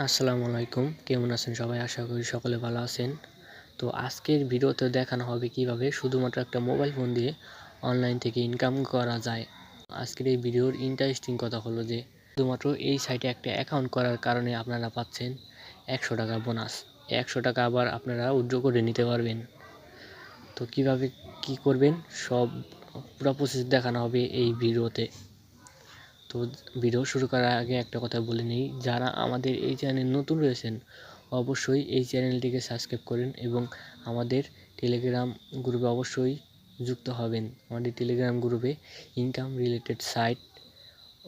আসসালামু আলাইকুম, কেমন আছেন সবাই? আশা করি সকলে ভালো আছেন। তো আজকের ভিডিওতে দেখানো হবে কিভাবে শুধুমাত্র একটা মোবাইল ফোন দিয়ে অনলাইন থেকে ইনকাম করা যায়। আজকের এই ভিডিওর ইন্টারেস্টিং কথা হলো যে শুধুমাত্র এই সাইটে একটা অ্যাকাউন্ট করার কারণে আপনারা পাচ্ছেন 100 টাকা বোনাস। 100 টাকা আবার আপনারা উইথড্র করে নিতে পারবেন। তো কিভাবে কি করবেন সব পুরো প্রসেস দেখানো হবে এই ভিডিওতে। তো ভিডিও শুরু করার আগে একটা কথা বলে নিই, যারা আমাদের এই চ্যানেলে নতুন রয়েছেন অবশ্যই এই চ্যানেলটিকে সাবস্ক্রাইব করেন এবং আমাদের টেলিগ্রাম গ্রুপে অবশ্যই যুক্ত হবেন। আমাদের টেলিগ্রাম গ্রুপে ইনকাম রিলেটেড সাইট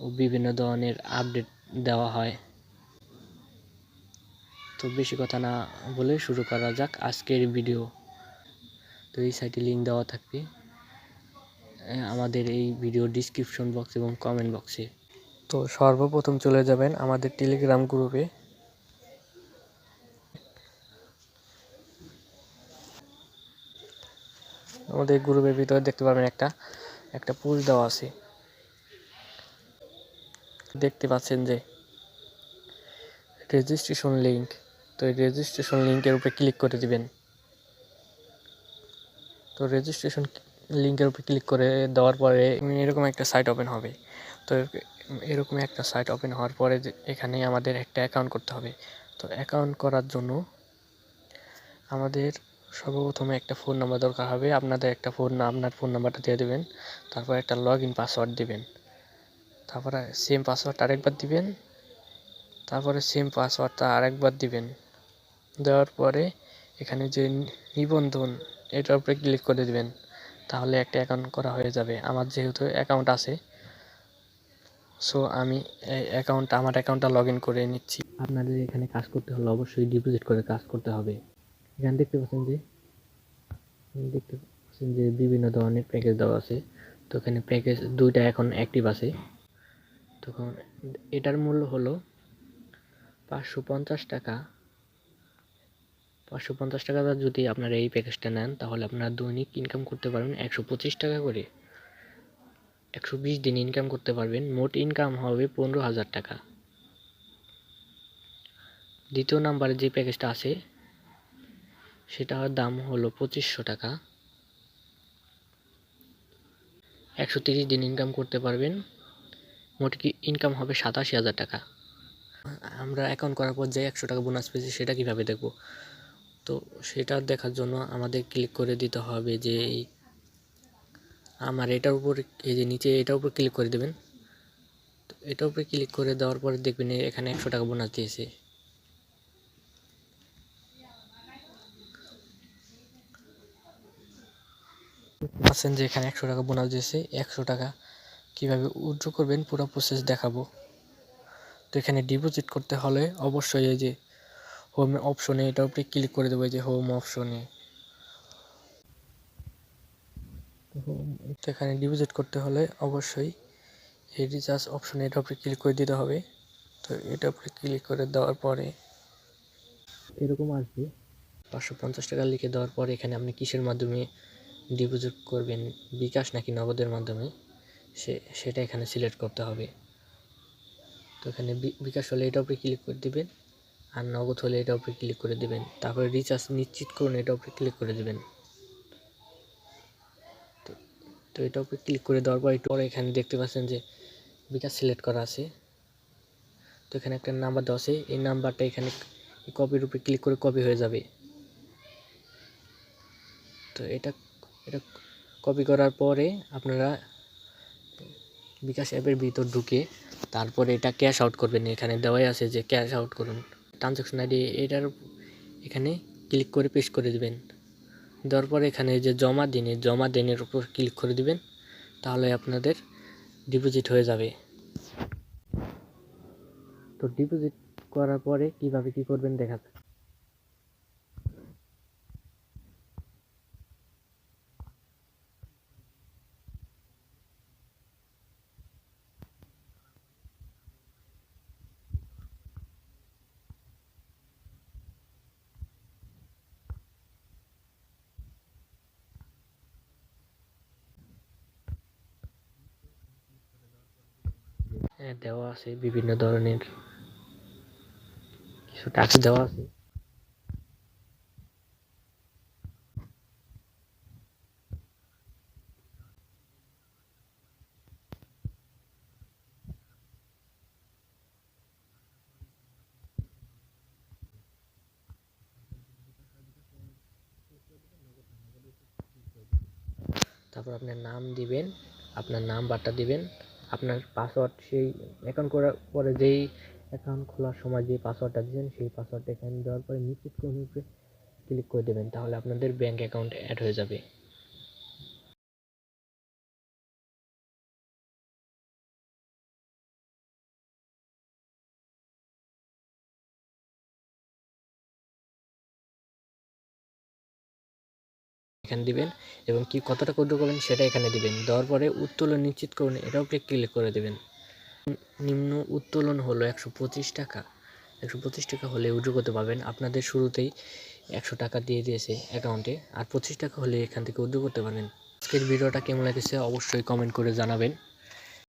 ও বিভিন্ন ধরনের আপডেট দেওয়া হয়। তো বেশি কথা না বলে শুরু করা যাক আজকের ভিডিও। তো এই সাইটে লিঙ্ক দেওয়া থাকবে আমাদের এই ভিডিও ডিসক্রিপশন বক্স এবং কমেন্ট বক্সে। তো সর্বপ্রথম চলে যাবেন আমাদের টেলিগ্রাম গ্রুপে। আমাদের গ্রুপের ভিতরে দেখতে পাবেন একটা পোস্ট দেওয়া আছে। দেখতে পাচ্ছেন যে রেজিস্ট্রেশন লিঙ্ক। তো এই রেজিস্ট্রেশন লিঙ্কের উপরে ক্লিক করে দিবেন। তো রেজিস্ট্রেশন লিঙ্কের উপরে ক্লিক করে দেওয়ার পরে এরকম একটা সাইট ওপেন হবে। তো এরকম একটা সাইট ওপেন হওয়ার পরে এখানে আমাদের একটা অ্যাকাউন্ট করতে হবে। তো অ্যাকাউন্ট করার জন্য আমাদের সর্বপ্রথমে একটা ফোন নাম্বার দরকার হবে। আপনার ফোন নাম্বারটা দিয়ে দেবেন। তারপর একটা লগ ইন পাসওয়ার্ড দিবেন। তারপরে সেম পাসওয়ার্ডটা আরেকবার দিবেন। তারপরে সেম পাসওয়ার্ডটা আরেকবার দিবেন। দেওয়ার পরে এখানে যে নিবন্ধন এটার উপরে ক্লিক করে দিবেন। তাহলে একটা অ্যাকাউন্ট করা হয়ে যাবে। আমার যেহেতু অ্যাকাউন্ট আছে, সো আমি আমার অ্যাকাউন্টটা লগ ইন করে নিচ্ছি। আপনাদের এখানে কাজ করতে হলে অবশ্যই ডিপোজিট করে কাজ করতে হবে। এখানে দেখতে পাচ্ছেন যে বিভিন্ন ধরনের প্যাকেজ দেওয়া আছে। তো এখানে প্যাকেজ 2টা এখন অ্যাক্টিভ আছে। তখন এটার মূল্য হলো 550 টাকা। 550 টাকা যদি আপনারা এই প্যাকেজটা নেন তাহলে আপনারা দৈনিক ইনকাম করতে পারবেন 125 টাকা করে। 120 দিন ইনকাম করতে পারবেন। মোট ইনকাম হবে 15,000 টাকা। দ্বিতীয় নাম্বারে যে প্যাকেজটা আছে সেটার দাম হলো 2500 টাকা। 130 দিন ইনকাম করতে পারবেন। মোট ইনকাম হবে 87,000 টাকা। আমরা অ্যাকাউন্ট করার পর যে 100 টাকা বোনাস পেয়েছি সেটা কিভাবে দেখব? তো সেটা দেখার জন্য আমাদের ক্লিক করে দিতে হবে যে আমার এটার উপর, এই যে নিচে এটার উপর ক্লিক করে দেবেন। তো এটার উপরে ক্লিক করে দেওয়ার পরে দেখবেন এখানে 100 টাকা বোনাস দিয়েছে। পাচ্ছেন যে এখানে 100 টাকা বোনাস দিয়েছে। 100 টাকা কিভাবে উইথড্র করবেন পুরো প্রসেস দেখাবো। তো এখানে ডিপোজিট করতে হলে অবশ্যই এই যে হোম অপশনে এটার উপরে ক্লিক করে দেবো, এই যে হোম অপশনে। তো এখানে ডিপোজিট করতে হলে অবশ্যই এই রিচার্জ অপশনে এটার উপরে ক্লিক করে দিতে হবে। তো এটার উপরে ক্লিক করে দেওয়ার পরে এরকম আসবে। 550 টাকা লিখে দেওয়ার পরে এখানে আপনি কিসের মাধ্যমে ডিপোজিট করবেন, বিকাশ নাকি নগদের মাধ্যমে, সেটা এখানে সিলেক্ট করতে হবে। তো এখানে বিকাশ হলে এটার উপরে ক্লিক করে দিবেন, আর নগদ হলে এটার উপরে ক্লিক করে দিবেন। তারপরে রিচার্জ নিশ্চিত করুন, এটার উপরে ক্লিক করে দিবেন। তো এটার উপরে ক্লিক করে দেওয়ার পর একটু পরে এখানে দেখতে পাচ্ছেন যে বিকাশ সিলেক্ট করা আছে। তো এখানে একটা নাম্বার দেওয়া আছে, এই নাম্বারটা এখানে কপির উপরে ক্লিক করে কপি হয়ে যাবে। তো এটা কপি করার পরে আপনারা বিকাশ অ্যাপের ভিতর ঢুকে তারপরে এটা ক্যাশ আউট করবেন। এখানে দেওয়াই আছে যে ক্যাশ আউট করুন। ট্রানজ্যাকশন আইডি এটার এখানে ক্লিক করে পেস্ট করে দিবেন। দেওয়ার পরে এখানে যে জমা দিনের উপর ক্লিক করে দিবেন, তাহলে আপনাদের ডিপোজিট হয়ে যাবে। তো ডিপোজিট করার পরে কিভাবে কি করবেন দেখা যাক। দেওয়া আছে বিভিন্ন ধরনের কিছু টাকা দেওয়া আছে। তারপর আপনার নাম দিবেন, আপনার নাম্বারটা দিবেন, আপনার পাসওয়ার্ড সেই অ্যাকাউন্ট করার পরে যেই অ্যাকাউন্ট খোলার সময় যে পাসওয়ার্ডটা দিবেন সেই পাসওয়ার্ডটা এখানে দেওয়ার পরে নিশ্চিত করে ক্লিক করে দেবেন, তাহলে আপনাদের ব্যাংক অ্যাকাউন্ট অ্যাড হয়ে যাবে। এখানে দিবেন এবং কি কত টাকা উইথড্র করবেন সেটা এখানে দিবেন। দেওয়ার পরে উত্তোলন নিশ্চিত করুন, এটাও ক্লিক করে দেবেন। নিম্ন উত্তোলন হলো 125 টাকা। 125 টাকা হলে উইথড্র করতে পারবেন। আপনাদের শুরুতেই 100 টাকা দিয়ে দিয়েছে অ্যাকাউন্টে, আর 25 টাকা হলে এখান থেকে উইথড্র করতে পারবেন। আজকের ভিডিওটা কেমন লেগেছে অবশ্যই কমেন্ট করে জানাবেন।